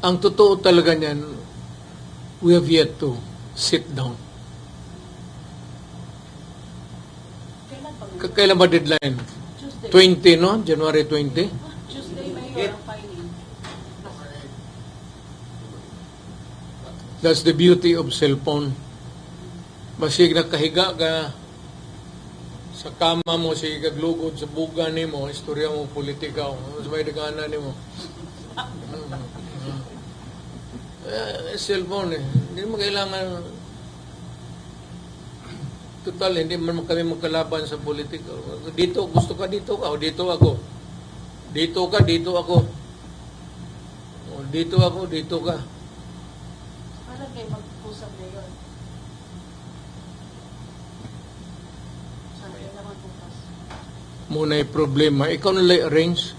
Ang totoo talaga niyan, we have yet to sit down. Kailan ba deadline? Tuesday. 20, no? January 20? Tuesday, Mayor, ang filing. That's the beauty of cellphone. Basig nakahiga ka sa kama mo, sige kaglugod sa buga ni mo, istorya mo, politika mo, sabay nagana ni mo. Cellphone eh. Hindi mo kailangan, total, hindi man kami magkalaban sa politika. Dito, gusto ka dito ka, o dito ako. Dito ka, dito ako. O dito ako, dito ka. Ano kayo mag-usap na yun? Saan kayo naman bukas? Muna yung problema. Ikaw na lang arrange.